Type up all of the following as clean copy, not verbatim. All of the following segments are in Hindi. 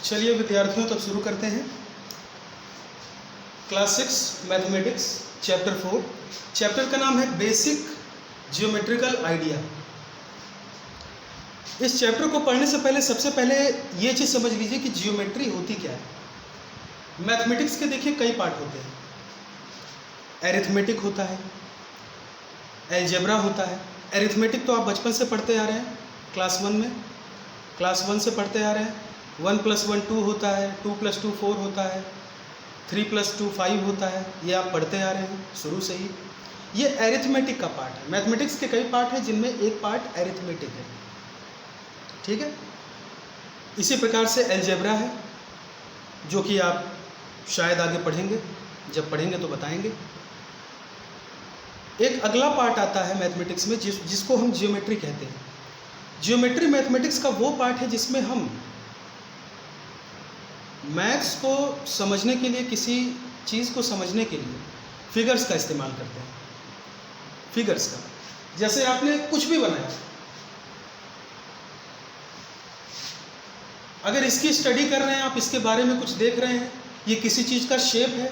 चलिए विद्यार्थियों, तब शुरू करते हैं। Class 6 mathematics chapter 4। चैप्टर का नाम है बेसिक जियोमेट्रिकल आइडिया। इस चैप्टर को पढ़ने से पहले सबसे पहले ये चीज़ समझ लीजिए कि जियोमेट्री होती क्या है। मैथमेटिक्स के देखिए कई पार्ट होते हैं। एरिथमेटिक होता है, अलजेब्रा होता है। एरिथमेटिक तो आप बचपन से पढ़ते आ रहे हैं, क्लास 1 में, क्लास 1 से पढ़ते आ रहे हैं। 1 + 1 2 होता है, 2 + 2 4 होता है, 3 + 2 5 होता है। ये आप पढ़ते आ रहे हैं शुरू से ही। ये एरिथमेटिक का पार्ट है। मैथमेटिक्स के कई पार्ट हैं जिनमें एक पार्ट एरिथमेटिक है, ठीक है। इसी प्रकार से अलजेब्रा है, जो कि आप शायद आगे पढ़ेंगे, जब पढ़ेंगे तो बताएंगे। एक अगला पार्ट आता है मैथमेटिक्स में जिसको हम जियोमेट्री कहते हैं। जियोमेट्री मैथमेटिक्स का वो पार्ट है जिसमें हम मैथ्स को समझने के लिए, किसी चीज़ को समझने के लिए फिगर्स का इस्तेमाल करते हैं। फिगर्स का, जैसे आपने कुछ भी बनाया, अगर इसकी स्टडी कर रहे हैं आप, इसके बारे में कुछ देख रहे हैं, ये किसी चीज़ का शेप है,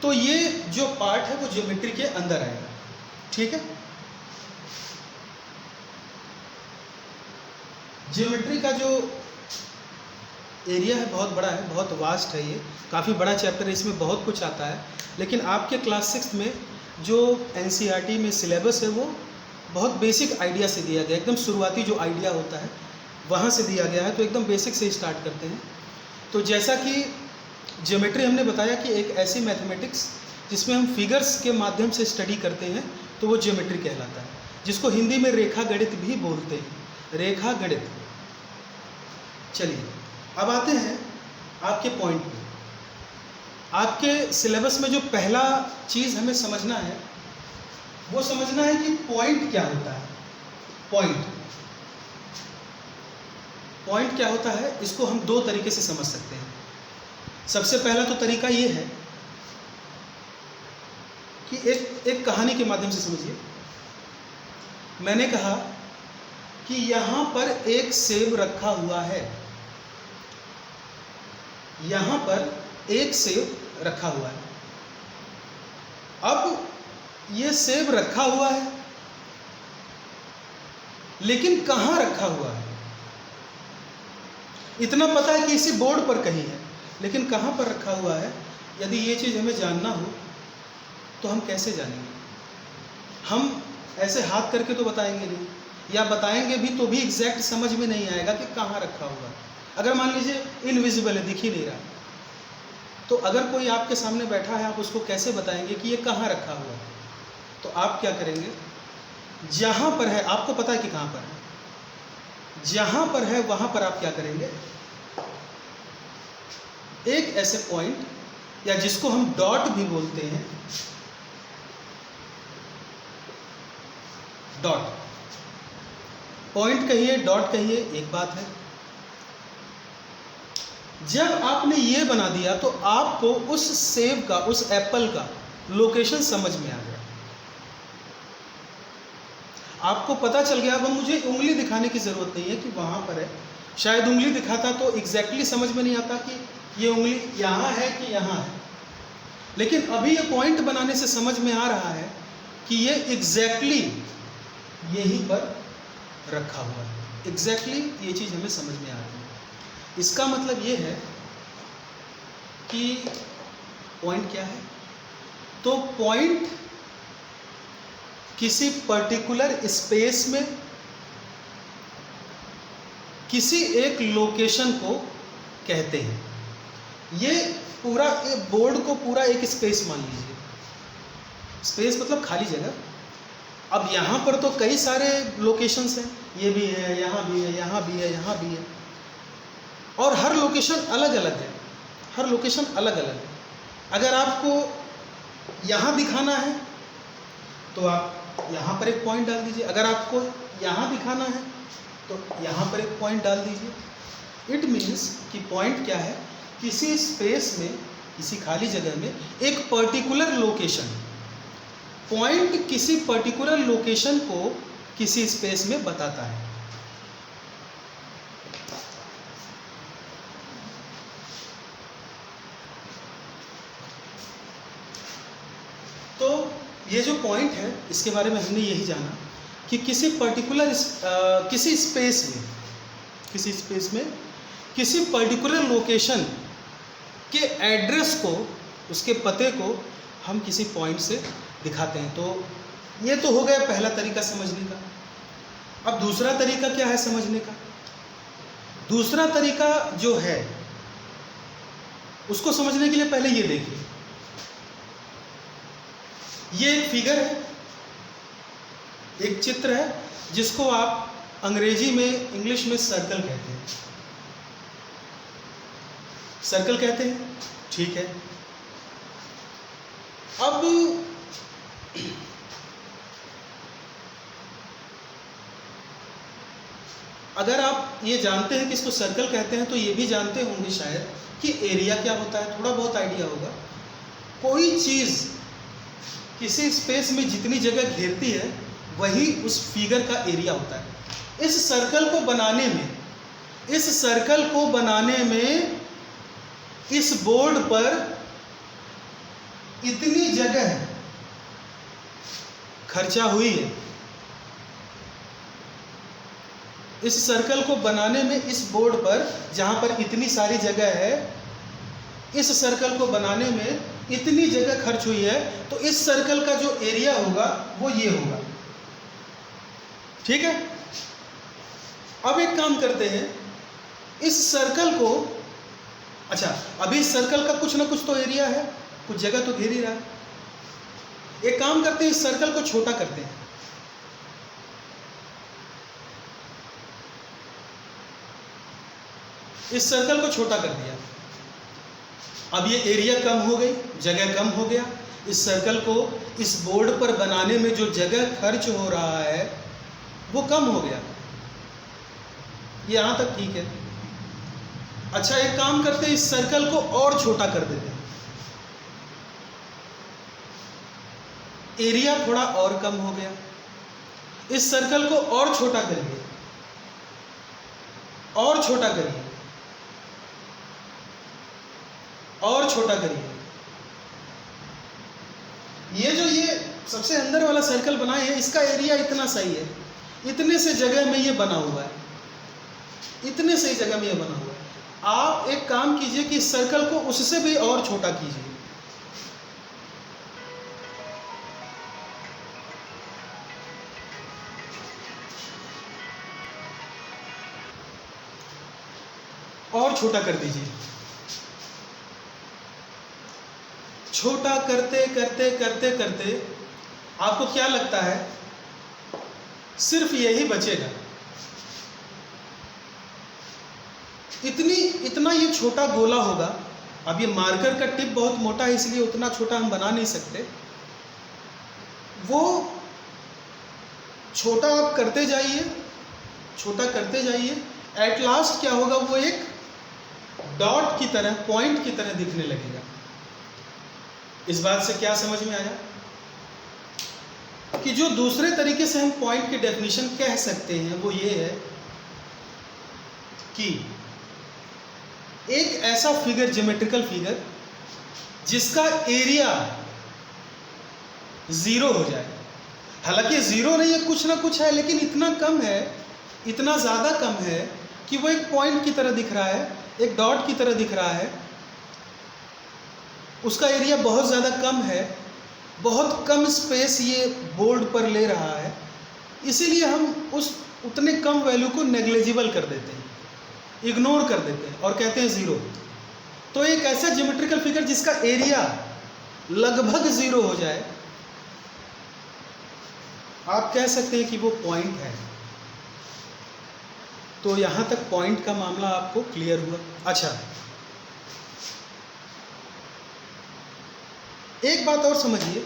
तो ये जो पार्ट है वो ज्योमेट्री के अंदर आएगा, ठीक है। ज्योमेट्री का जो एरिया है बहुत बड़ा है, बहुत वास्ट है। ये काफ़ी बड़ा चैप्टर है, इसमें बहुत कुछ आता है। लेकिन आपके क्लास 6 में जो एनसीईआरटी में सिलेबस है वो बहुत बेसिक आइडिया से दिया गया, एकदम शुरुआती जो आइडिया होता है वहाँ से दिया गया है। तो एकदम बेसिक से स्टार्ट करते हैं। तो जैसा कि ज्योमेट्री हमने बताया कि एक ऐसी मैथमेटिक्स जिसमें हम फिगर्स के माध्यम से स्टडी करते हैं, तो वो ज्योमेट्री कहलाता है, जिसको हिंदी में रेखा गणित भी बोलते हैं, रेखा गणित। चलिए अब आते हैं आपके पॉइंट पे। आपके सिलेबस में जो पहला चीज़ हमें समझना है वो समझना है कि पॉइंट क्या होता है। पॉइंट क्या होता है, इसको हम दो तरीके से समझ सकते हैं। सबसे पहला तो तरीका ये है कि एक कहानी के माध्यम से समझिए। मैंने कहा कि यहाँ पर एक सेब रखा हुआ है, यहाँ पर एक सेब रखा हुआ है। अब ये सेब रखा हुआ है, लेकिन कहाँ रखा हुआ है इतना पता है कि इसी बोर्ड पर कहीं है, लेकिन कहाँ पर रखा हुआ है, यदि ये चीज़ हमें जानना हो तो हम कैसे जानेंगे? हम ऐसे हाथ करके तो बताएंगे नहीं, या बताएंगे भी तो भी एग्जैक्ट समझ में नहीं आएगा कि कहाँ रखा हुआ है। अगर मान लीजिए इनविजिबल है, दिख ही नहीं रहा, तो अगर कोई आपके सामने बैठा है, आप उसको कैसे बताएंगे कि ये कहाँ रखा हुआ है? तो आप क्या करेंगे, जहाँ पर है, आपको पता है कि कहाँ पर है, जहाँ पर है वहाँ पर आप क्या करेंगे, एक ऐसे पॉइंट, या जिसको हम डॉट भी बोलते हैं, डॉट, पॉइंट कहिए, डॉट कहिए, एक बात है। जब आपने ये बना दिया तो आपको उस सेब का, उस एप्पल का लोकेशन समझ में आ गया, आपको पता चल गया। अब मुझे उंगली दिखाने की ज़रूरत नहीं है कि वहाँ पर है। शायद उंगली दिखाता तो एग्जैक्टली समझ में नहीं आता कि ये उंगली यहाँ है कि यहाँ है, लेकिन अभी ये पॉइंट बनाने से समझ में आ रहा है कि ये एग्जैक्टली यहीं पर रखा हुआ है। एग्जैक्टली ये चीज़ हमें समझ में आ रही है। इसका मतलब ये है कि पॉइंट क्या है, तो पॉइंट किसी पर्टिकुलर स्पेस में किसी एक लोकेशन को कहते हैं। ये पूरा बोर्ड को पूरा एक स्पेस मान लीजिए। स्पेस मतलब खाली जगह। अब यहाँ पर तो कई सारे लोकेशंस हैं, ये भी है, यहाँ भी है, यहाँ भी है, यहाँ भी है, और हर लोकेशन अलग अलग है, हर लोकेशन अलग अलग है। अगर आपको यहाँ दिखाना है तो आप यहाँ पर एक पॉइंट डाल दीजिए, अगर आपको यहाँ दिखाना है तो यहाँ पर एक पॉइंट डाल दीजिए। इट मीन्स कि पॉइंट क्या है, किसी स्पेस में, किसी खाली जगह में एक पर्टिकुलर लोकेशन, पॉइंट किसी पर्टिकुलर लोकेशन को किसी स्पेस में बताता है। ये जो पॉइंट है इसके बारे में हमने यही जाना कि किसी पर्टिकुलर किसी स्पेस में किसी पर्टिकुलर लोकेशन के एड्रेस को, उसके पते को हम किसी पॉइंट से दिखाते हैं। तो ये तो हो गया पहला तरीका समझने का। अब दूसरा तरीका क्या है समझने का? दूसरा तरीका जो है उसको समझने के लिए पहले ये देखिए, ये एक फिगर है, एक चित्र है जिसको आप अंग्रेजी में, इंग्लिश में सर्कल कहते हैं। सर्कल कहते हैं, ठीक है। अब अगर आप ये जानते हैं कि इसको सर्कल कहते हैं तो ये भी जानते होंगे शायद कि एरिया क्या होता है, थोड़ा बहुत आइडिया होगा। कोई चीज़ किसी स्पेस में जितनी जगह घेरती है वही उस फिगर का एरिया होता है। इस सर्कल को बनाने में इस बोर्ड पर इतनी जगह खर्चा हुई है। इस सर्कल को बनाने में इस बोर्ड पर जहां पर इतनी सारी जगह है, इस सर्कल को बनाने में इतनी जगह खर्च हुई है, तो इस सर्कल का जो एरिया होगा वो ये होगा, ठीक है। अब एक काम करते हैं, इस सर्कल को, अच्छा अभी इस सर्कल का कुछ ना कुछ तो एरिया है, कुछ जगह तो घेर ही रहा है। एक काम करते हैं, इस सर्कल को छोटा करते हैं। इस सर्कल को छोटा कर दिया, अब ये एरिया कम हो गई, जगह कम हो गया। इस सर्कल को इस बोर्ड पर बनाने में जो जगह खर्च हो रहा है वो कम हो गया। ये यहां तक ठीक है। अच्छा एक काम करते हैं, इस सर्कल को और छोटा कर देते हैं, एरिया थोड़ा और कम हो गया। इस सर्कल को और छोटा करिए, और छोटा करिए, और छोटा करिए। ये सबसे अंदर वाला सर्कल बनाए हैं, इसका एरिया इतना सही है, इतने से जगह में ये बना हुआ है, इतने सही जगह में ये बना हुआ है। आप एक काम कीजिए कि इस सर्कल को उससे भी और छोटा कीजिए। और छोटा कर दीजिए। छोटा करते करते करते करते आपको क्या लगता है, सिर्फ यही बचेगा। इतना ये छोटा गोला होगा। अब ये मार्कर का टिप बहुत मोटा है इसलिए उतना छोटा हम बना नहीं सकते। वो छोटा आप करते जाइए, छोटा करते जाइए, एट लास्ट क्या होगा, वो एक डॉट की तरह, पॉइंट की तरह दिखने लगेगा। इस बात से क्या समझ में आया कि जो दूसरे तरीके से हम पॉइंट की डेफिनेशन कह सकते हैं वो ये है कि एक ऐसा फिगर, ज्योमेट्रिकल फिगर, जिसका एरिया 0 हो जाए। हालांकि 0 नहीं है, कुछ ना कुछ है, लेकिन इतना कम है, इतना ज़्यादा कम है कि वो एक पॉइंट की तरह दिख रहा है, एक डॉट की तरह दिख रहा है। उसका एरिया बहुत ज़्यादा कम है, बहुत कम स्पेस ये बोर्ड पर ले रहा है, इसीलिए हम उस उतने कम वैल्यू को नेग्लिजिबल कर देते हैं, इग्नोर कर देते हैं और कहते हैं 0। तो एक ऐसा ज्योमेट्रिकल फिगर जिसका एरिया लगभग 0 हो जाए, आप कह सकते हैं कि वो पॉइंट है। तो यहाँ तक पॉइंट का मामला आपको क्लियर हुआ। अच्छा एक बात और समझिए,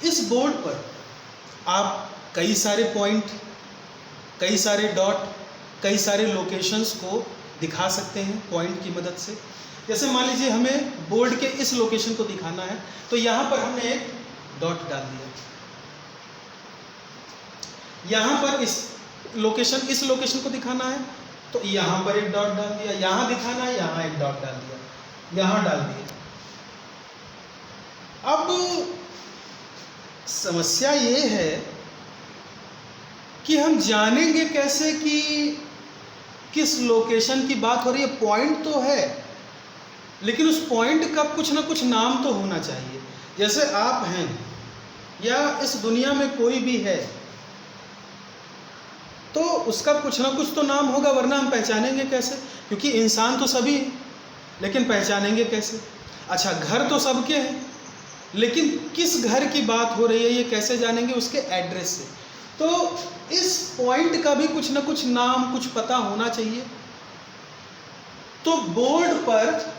इस बोर्ड पर आप कई सारे पॉइंट, कई सारे डॉट, कई सारे लोकेशंस को दिखा सकते हैं पॉइंट की मदद से। जैसे मान लीजिए हमें बोर्ड के इस लोकेशन को दिखाना है, तो यहाँ पर हमने एक डॉट डाल दिया। यहाँ पर इस लोकेशन को दिखाना है तो यहाँ पर एक डॉट डाल दिया, यहाँ दिखाना है यहाँ एक डॉट डाल दिया, यहाँ डाल दिया। अब समस्या ये है कि हम जानेंगे कैसे कि किस लोकेशन की बात हो रही है। पॉइंट तो है लेकिन उस पॉइंट का कुछ ना कुछ नाम तो होना चाहिए। जैसे आप हैं या इस दुनिया में कोई भी है तो उसका कुछ ना कुछ तो नाम होगा, वरना हम पहचानेंगे कैसे? क्योंकि इंसान तो सभी हैं लेकिन पहचानेंगे कैसे? अच्छा, घर तो सबके हैं लेकिन किस घर की बात हो रही है ये कैसे जानेंगे? उसके एड्रेस से। तो इस पॉइंट का भी कुछ ना कुछ नाम, कुछ पता होना चाहिए। तो बोर्ड पर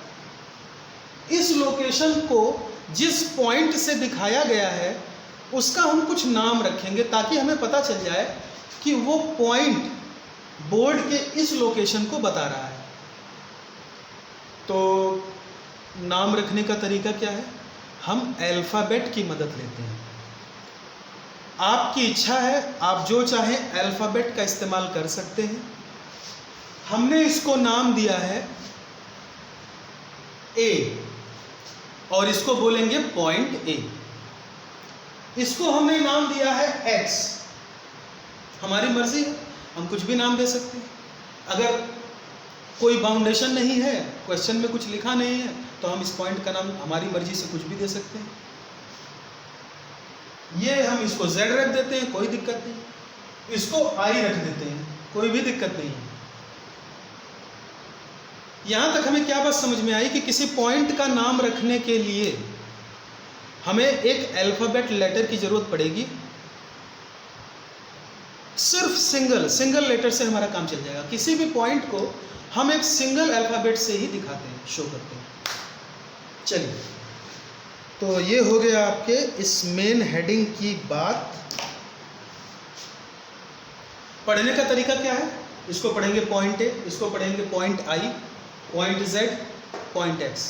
इस लोकेशन को जिस पॉइंट से दिखाया गया है उसका हम कुछ नाम रखेंगे ताकि हमें पता चल जाए कि वो पॉइंट बोर्ड के इस लोकेशन को बता रहा है। तो नाम रखने का तरीका क्या है? हम अल्फ़ाबेट की मदद लेते हैं। आपकी इच्छा है, आप जो चाहें अल्फ़ाबेट का इस्तेमाल कर सकते हैं। हमने इसको नाम दिया है ए और इसको बोलेंगे पॉइंट ए। इसको हमने नाम दिया है एक्स। हमारी मर्जी है, हम कुछ भी नाम दे सकते हैं। अगर कोई बाउंडेशन नहीं है, क्वेश्चन में कुछ लिखा नहीं है, तो हम इस पॉइंट का नाम हमारी मर्जी से कुछ भी दे सकते हैं। ये हम इसको Z रख देते हैं, कोई दिक्कत नहीं। इसको I रख देते हैं, कोई भी दिक्कत नहीं है। यहां तक हमें क्या बात समझ में आई कि किसी पॉइंट का नाम रखने के लिए हमें एक अल्फ़ाबेट लेटर की जरूरत पड़ेगी। सिर्फ सिंगल लेटर से हमारा काम चल जाएगा। किसी भी पॉइंट को हम एक सिंगल अल्फ़ाबेट से ही दिखाते हैं, शो करते हैं। चलिए, तो ये हो गया आपके इस मेन हेडिंग की बात। पढ़ने का तरीका क्या है? इसको पढ़ेंगे पॉइंट ए, इसको पढ़ेंगे point I, point Z, point X।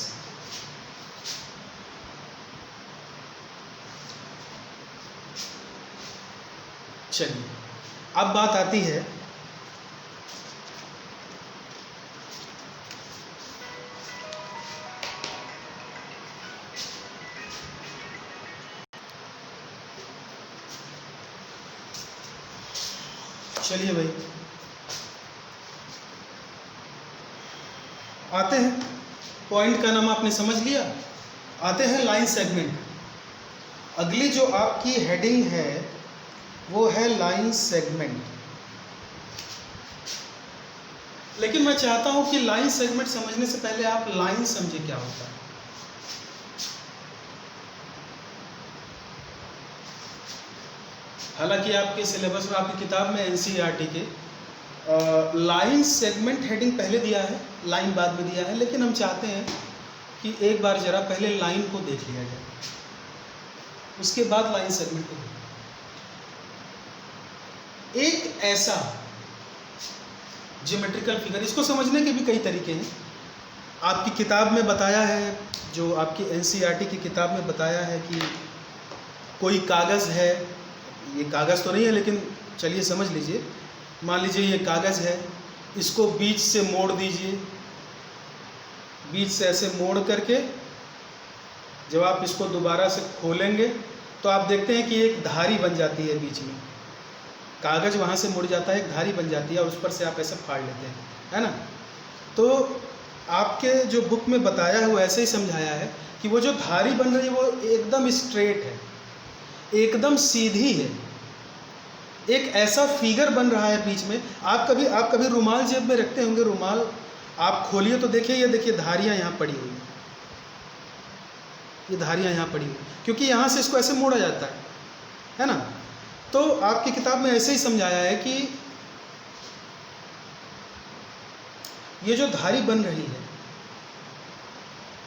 चलिए, अब बात आती है चलिए भाई आते हैं। पॉइंट का नाम आपने समझ लिया। आते हैं लाइन सेगमेंट। अगली जो आपकी हेडिंग है वो है लाइन सेगमेंट। लेकिन मैं चाहता हूं कि लाइन सेगमेंट समझने से पहले आप लाइन समझे क्या होता है। हालांकि आपके सिलेबस में, आपकी किताब में NCERT के लाइन सेगमेंट हेडिंग पहले दिया है, लाइन बाद में दिया है, लेकिन हम चाहते हैं कि एक बार जरा पहले लाइन को देख लिया जाए, उसके बाद लाइन सेगमेंट को देखें। एक ऐसा ज्योमेट्रिकल फिगर, इसको समझने के भी कई तरीके हैं। आपकी किताब में बताया है, जो आपकी NCERT की किताब में बताया है कि कोई कागज़ है, ये कागज़ तो नहीं है लेकिन चलिए समझ लीजिए। मान लीजिए ये कागज़ है, इसको बीच से मोड़ दीजिए, बीच से ऐसे मोड़ करके जब आप इसको दोबारा से खोलेंगे तो आप देखते हैं कि एक धारी बन जाती है बीच में। कागज़ वहाँ से मुड़ जाता है, एक धारी बन जाती है और उस पर से आप ऐसे फाड़ लेते हैं, है ना। तो आपके जो बुक में बताया है वो ऐसे ही समझाया है कि वो जो धारी बन रही है वो एकदम स्ट्रेट है, एकदम सीधी है। एक ऐसा फिगर बन रहा है बीच में। आप कभी रुमाल जेब में रखते होंगे, रुमाल आप खोलिए तो देखिए, ये देखिए धारियाँ यहाँ पड़ी हुई हैं, ये धारियाँ यहाँ पड़ी हुई, क्योंकि यहाँ से इसको ऐसे मोड़ा जाता है ना। तो आपकी किताब में ऐसे ही समझाया है कि ये जो धारी बन रही है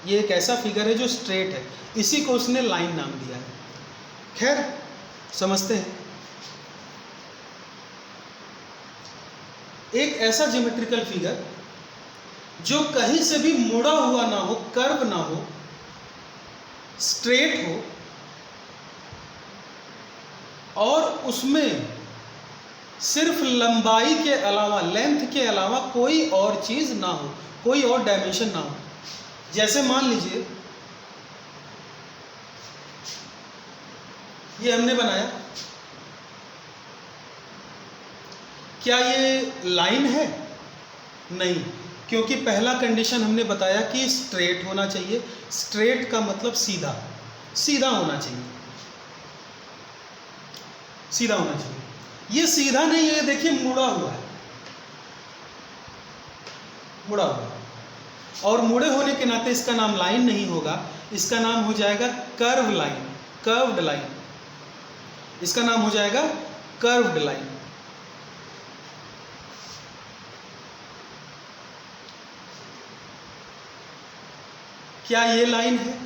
ये एक ऐसा फिगर है जो स्ट्रेट है, इसी को उसने लाइन नाम दिया है। खैर समझते हैं। एक ऐसा ज्योमेट्रिकल फिगर जो कहीं से भी मुड़ा हुआ ना हो, कर्व ना हो, स्ट्रेट हो और उसमें सिर्फ लंबाई के अलावा, लेंथ के अलावा कोई और चीज़ ना हो, कोई और डायमेंशन ना हो। जैसे मान लीजिए ये हमने बनाया, क्या ये लाइन है? नहीं, क्योंकि पहला कंडीशन हमने बताया कि स्ट्रेट होना चाहिए। स्ट्रेट का मतलब सीधा, सीधा होना चाहिए, सीधा होना चाहिए। ये सीधा नहीं है, देखिए मुड़ा हुआ है, मुड़ा हुआ है, और मुड़े होने के नाते इसका नाम लाइन नहीं होगा, इसका नाम हो जाएगा कर्व लाइन, कर्व्ड लाइन, इसका नाम हो जाएगा कर्व्ड लाइन। क्या ये लाइन है?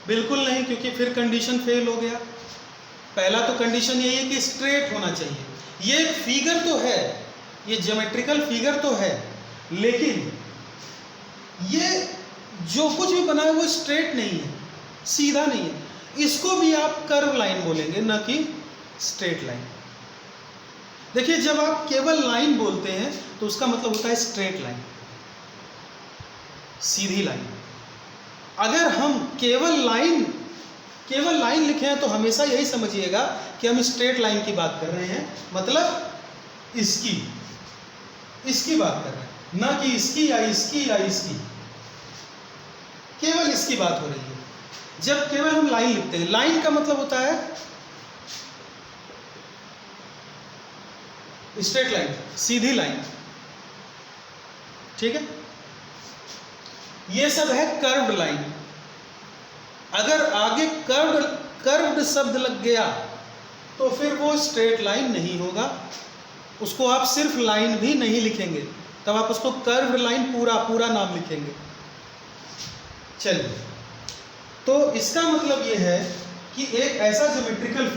बिल्कुल नहीं, क्योंकि फिर कंडीशन फेल हो गया। पहला तो कंडीशन यही है कि स्ट्रेट होना चाहिए। ये एक फिगर तो है, ये ज्योमेट्रिकल फिगर तो है, लेकिन ये जो कुछ भी बना है वो स्ट्रेट नहीं है, सीधा नहीं है। इसको भी आप कर्व लाइन बोलेंगे, न कि स्ट्रेट लाइन। देखिए, जब आप केवल लाइन बोलते हैं तो उसका मतलब होता है स्ट्रेट लाइन, सीधी लाइन। अगर हम केवल लाइन लिखे हैं तो हमेशा यही समझिएगा कि हम स्ट्रेट लाइन की बात कर रहे हैं, मतलब इसकी बात कर रहे हैं, ना कि इसकी या इसकी या इसकी, केवल इसकी बात हो रही है। जब केवल हम लाइन लिखते हैं, लाइन का मतलब होता है स्ट्रेट लाइन, सीधी लाइन, ठीक है। ये सब है कर्व्ड लाइन। अगर आगे कर्व्ड शब्द लग गया तो फिर वो स्ट्रेट लाइन नहीं होगा, उसको आप सिर्फ लाइन भी नहीं लिखेंगे, तब आप उसको कर्व्ड लाइन पूरा नाम लिखेंगे। चलिए, तो इसका मतलब ये है कि एक ऐसा ज्योमेट्रिकल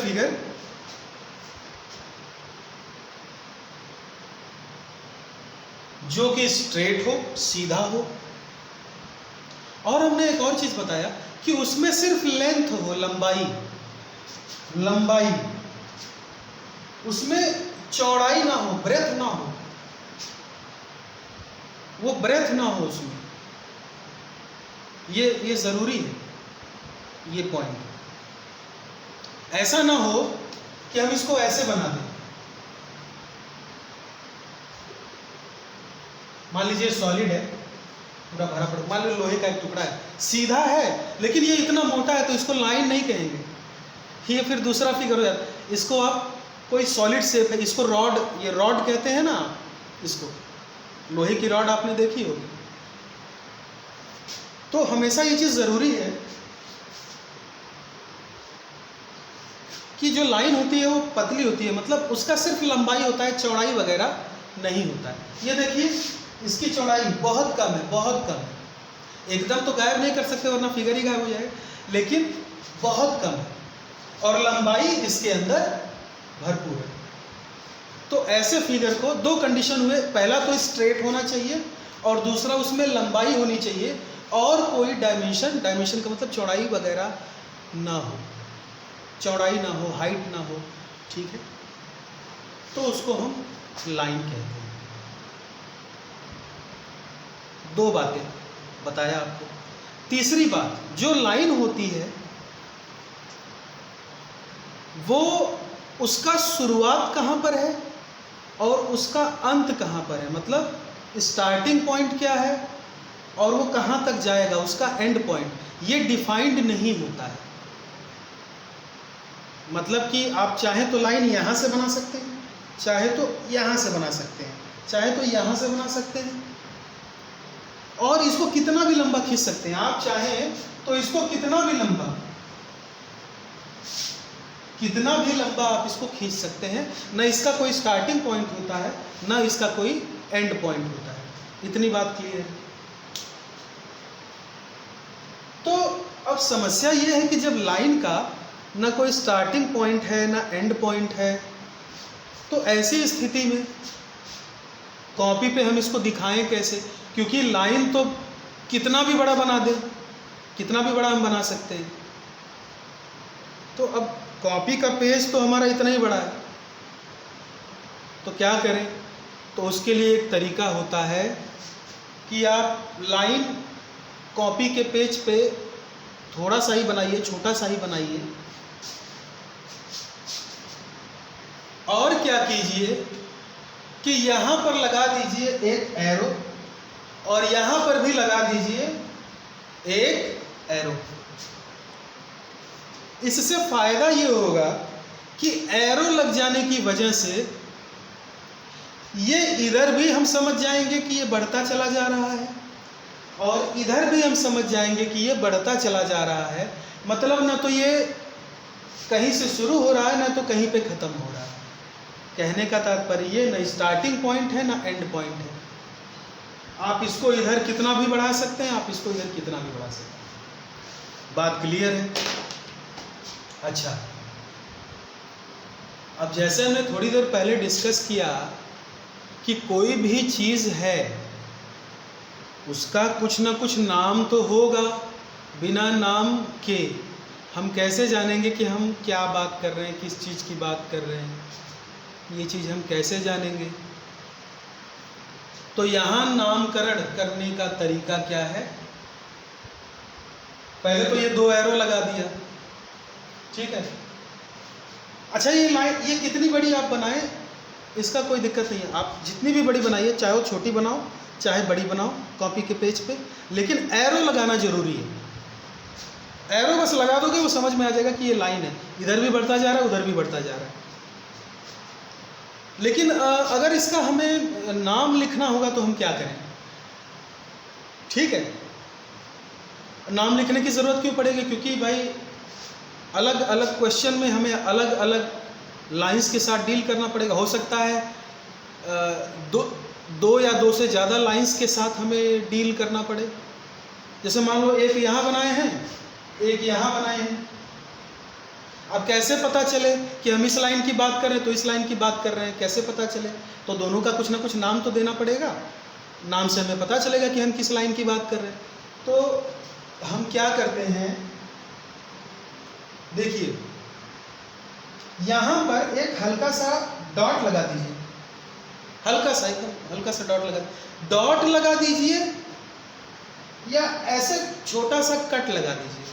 फिगर जो कि स्ट्रेट हो, सीधा हो, और हमने एक और चीज बताया कि उसमें सिर्फ लेंथ हो, लंबाई, उसमें चौड़ाई ना हो, ब्रेथ ना हो, वो ब्रेथ ना हो उसमें। ये जरूरी है, ये पॉइंट। ऐसा ना हो कि हम इसको ऐसे बना दें। मान लीजिए सॉलिड है, पूरा भरा पड़ा, मान लीजिए लोहे का एक टुकड़ा है, सीधा है, लेकिन ये इतना मोटा है तो इसको लाइन नहीं कहेंगे, ये फिर दूसरा फिगर हो जाता है। इसको आप कोई सॉलिड शेप है, इसको रॉड, ये रॉड कहते हैं ना, इसको लोहे की रॉड आपने देखी होगी। तो हमेशा ये चीज़ ज़रूरी है कि जो लाइन होती है वो पतली होती है, मतलब उसका सिर्फ लंबाई होता है, चौड़ाई वगैरह नहीं होता है। ये देखिए, इसकी चौड़ाई बहुत कम है, बहुत कम है, एकदम तो गायब नहीं कर सकते वरना फिगर ही गायब हो जाएगा, लेकिन बहुत कम है, और लंबाई इसके अंदर भरपूर है। तो ऐसे फिगर को दो कंडीशन हुए, पहला तो स्ट्रेट होना चाहिए और दूसरा उसमें लंबाई होनी चाहिए, और कोई डायमेंशन का मतलब चौड़ाई वगैरह ना हो, चौड़ाई ना हो, हाइट ना हो, ठीक है, तो उसको हम लाइन कहते हैं। दो बातें बताया आपको। तीसरी बात, जो लाइन होती है वो उसका शुरुआत कहाँ पर है और उसका अंत कहाँ पर है, मतलब स्टार्टिंग पॉइंट क्या है और वो कहाँ तक जाएगा, उसका एंड पॉइंट, ये डिफाइंड नहीं होता है। मतलब कि आप चाहे तो लाइन यहाँ से बना सकते हैं, चाहे तो यहाँ से बना सकते हैं, चाहे तो यहाँ से बना सकते हैं, और इसको कितना भी लंबा खींच सकते हैं। आप चाहें तो इसको कितना भी लंबा आप इसको खींच सकते हैं। न इसका कोई स्टार्टिंग पॉइंट होता है, न इसका कोई एंड पॉइंट होता है। इतनी बात क्लियर है। तो अब समस्या ये है कि जब लाइन का न कोई स्टार्टिंग पॉइंट है न एंड पॉइंट है, तो ऐसी स्थिति में कॉपी पे हम इसको दिखाएं कैसे, क्योंकि लाइन तो कितना भी बड़ा बना दें, कितना भी बड़ा हम बना सकते हैं। तो अब कॉपी का पेज तो हमारा इतना ही बड़ा है, तो क्या करें? तो उसके लिए एक तरीका होता है कि आप लाइन कॉपी के पेज पे थोड़ा सा ही बनाइए, छोटा सा ही बनाइए, और क्या कीजिए कि यहाँ पर लगा दीजिए एक एरो और यहाँ पर भी लगा दीजिए एक एरो। इससे फायदा ये होगा कि एरो लग जाने की वजह से ये इधर भी हम समझ जाएंगे कि ये बढ़ता चला जा रहा है और इधर भी हम समझ जाएंगे कि ये बढ़ता चला जा रहा है। मतलब ना तो ये कहीं से शुरू हो रहा है ना तो कहीं पे ख़त्म हो रहा है। कहने का तात्पर्य ये ना स्टार्टिंग पॉइंट है ना एंड पॉइंट है। आप इसको इधर कितना भी बढ़ा सकते हैं, आप इसको इधर कितना भी बढ़ा सकते हैं। बात क्लियर है? अच्छा, अब जैसे हमने थोड़ी देर पहले डिस्कस किया कि कोई भी चीज़ है उसका कुछ ना कुछ नाम तो होगा, बिना नाम के हम कैसे जानेंगे कि हम क्या बात कर रहे हैं, किस चीज़ की बात कर रहे हैं? ये चीज़ हम कैसे जानेंगे? तो यहाँ नामकरण करने का तरीका क्या है? पहले तो ये 2 एरो लगा दिया, ठीक है। अच्छा, ये लाइन ये कितनी बड़ी आप बनाएं इसका कोई दिक्कत नहीं है, आप जितनी भी बड़ी बनाइए, चाहे वो छोटी बनाओ चाहे बड़ी बनाओ कॉपी के पेज पे, लेकिन एरो लगाना जरूरी है। एरो बस लगा दोगे वो समझ में आ जाएगा कि ये लाइन है, इधर भी बढ़ता जा रहा है उधर भी बढ़ता जा रहा है। लेकिन अगर इसका हमें नाम लिखना होगा तो हम क्या करें? ठीक है, नाम लिखने की ज़रूरत क्यों पड़ेगी? क्योंकि भाई अलग अलग क्वेश्चन में हमें अलग अलग लाइंस के साथ डील करना पड़ेगा। हो सकता है दो या दो से ज़्यादा लाइंस के साथ हमें डील करना पड़े। जैसे मान लो एक यहाँ बनाए हैं, एक यहाँ बनाए हैं। अब कैसे पता चले कि हम इस लाइन की बात कर रहे हैं तो इस लाइन की बात कर रहे हैं? कैसे पता चले? तो दोनों का कुछ ना कुछ नाम तो देना पड़ेगा। नाम से हमें पता चलेगा कि हम किस लाइन की बात कर रहे हैं। तो हम क्या करते हैं, देखिए यहाँ पर एक हल्का सा डॉट लगा दीजिए, हल्का सा, एकदम हल्का सा डॉट लगा दीजिए या ऐसे छोटा सा कट लगा दीजिए।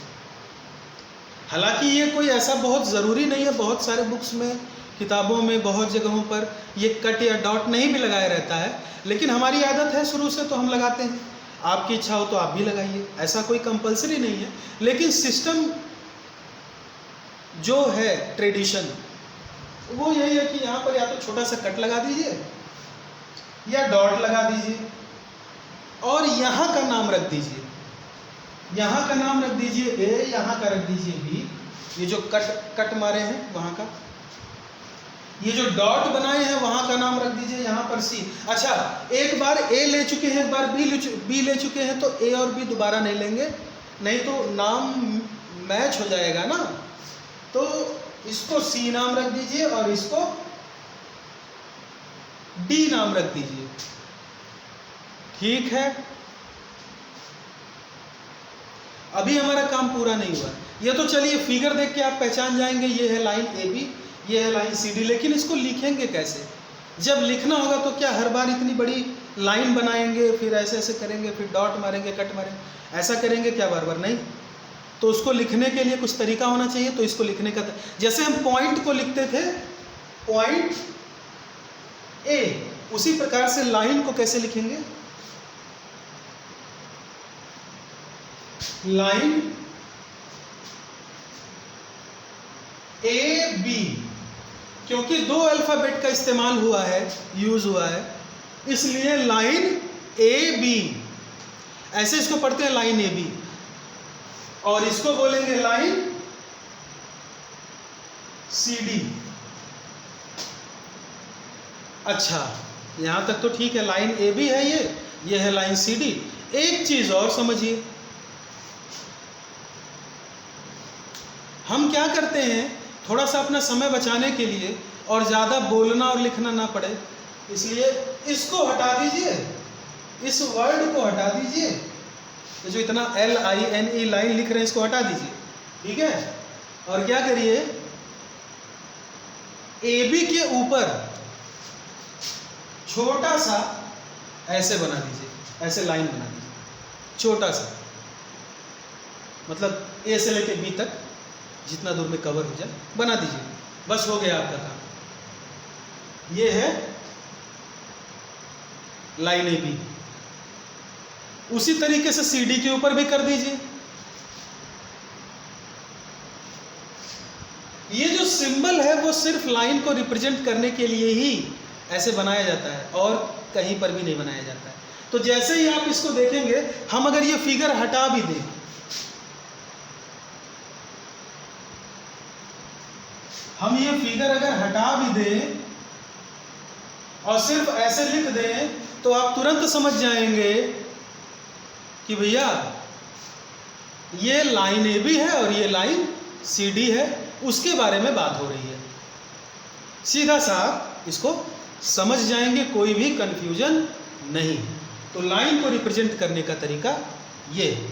हालांकि ये कोई ऐसा बहुत ज़रूरी नहीं है, बहुत सारे बुक्स में, किताबों में, बहुत जगहों पर ये कट या डॉट नहीं भी लगाया रहता है, लेकिन हमारी आदत है शुरू से तो हम लगाते हैं। आपकी इच्छा हो तो आप भी लगाइए, ऐसा कोई कंपलसरी नहीं है। लेकिन सिस्टम जो है, ट्रेडिशन, वो यही है कि यहाँ पर या तो छोटा सा कट लगा दीजिए या डॉट लगा दीजिए और यहाँ का नाम रख दीजिए। यहाँ का नाम रख दीजिए ए, यहाँ का रख दीजिए बी। ये जो कट मारे हैं वहाँ का, ये जो डॉट बनाए हैं वहाँ का नाम रख दीजिए यहाँ पर सी। अच्छा, एक बार ए ले चुके हैं, एक बार बी ले चुके हैं, तो ए और बी दोबारा नहीं लेंगे, नहीं तो नाम मैच हो जाएगा ना। तो इसको सी नाम रख दीजिए और इसको डी नाम रख दीजिए, ठीक है। अभी हमारा काम पूरा नहीं हुआ। ये तो चलिए फिगर देख के आप पहचान जाएंगे, ये है लाइन ए बी, ये है लाइन सी डी। लेकिन इसको लिखेंगे कैसे? जब लिखना होगा तो क्या हर बार इतनी बड़ी लाइन बनाएंगे, फिर ऐसे ऐसे करेंगे, फिर डॉट मारेंगे, कट मारेंगे, ऐसा करेंगे क्या बार बार? नहीं। तो उसको लिखने के लिए कुछ तरीका होना चाहिए। तो इसको लिखने का जैसे हम पॉइंट को लिखते थे, पॉइंट ए, उसी प्रकार से लाइन को कैसे लिखेंगे? लाइन ए बी, क्योंकि 2 अल्फाबेट का इस्तेमाल हुआ है, यूज हुआ है, इसलिए लाइन ए बी, ऐसे इसको पढ़ते हैं लाइन ए बी, और इसको बोलेंगे लाइन सी डी। अच्छा, यहां तक तो ठीक है, लाइन ए बी है, ये है लाइन सी डी। एक चीज और समझिए, हम क्या करते हैं, थोड़ा सा अपना समय बचाने के लिए और ज़्यादा बोलना और लिखना ना पड़े, इसलिए इसको हटा दीजिए, इस वर्ड को हटा दीजिए, ये जो इतना LINE लाइन लिख रहे हैं इसको हटा दीजिए, ठीक है। और क्या करिए, AB के ऊपर छोटा सा ऐसे बना दीजिए, ऐसे लाइन बना दीजिए, छोटा सा, मतलब A से लेके B तक जितना दूर में कवर हो जाए बना दीजिए, बस हो गया आपका काम। ये है लाइन AB। उसी तरीके से CD के ऊपर भी कर दीजिए। ये जो सिंबल है वो सिर्फ लाइन को रिप्रेजेंट करने के लिए ही ऐसे बनाया जाता है और कहीं पर भी नहीं बनाया जाता है। तो जैसे ही आप इसको देखेंगे, हम अगर ये फिगर हटा भी दें, हम ये फिगर अगर हटा भी दें और सिर्फ ऐसे लिख दें, तो आप तुरंत समझ जाएंगे कि भैया ये लाइन AB है और ये लाइन CD है, उसके बारे में बात हो रही है। सीधा सा इसको समझ जाएंगे, कोई भी कंफ्यूजन नहीं। तो लाइन को रिप्रेजेंट करने का तरीका ये है।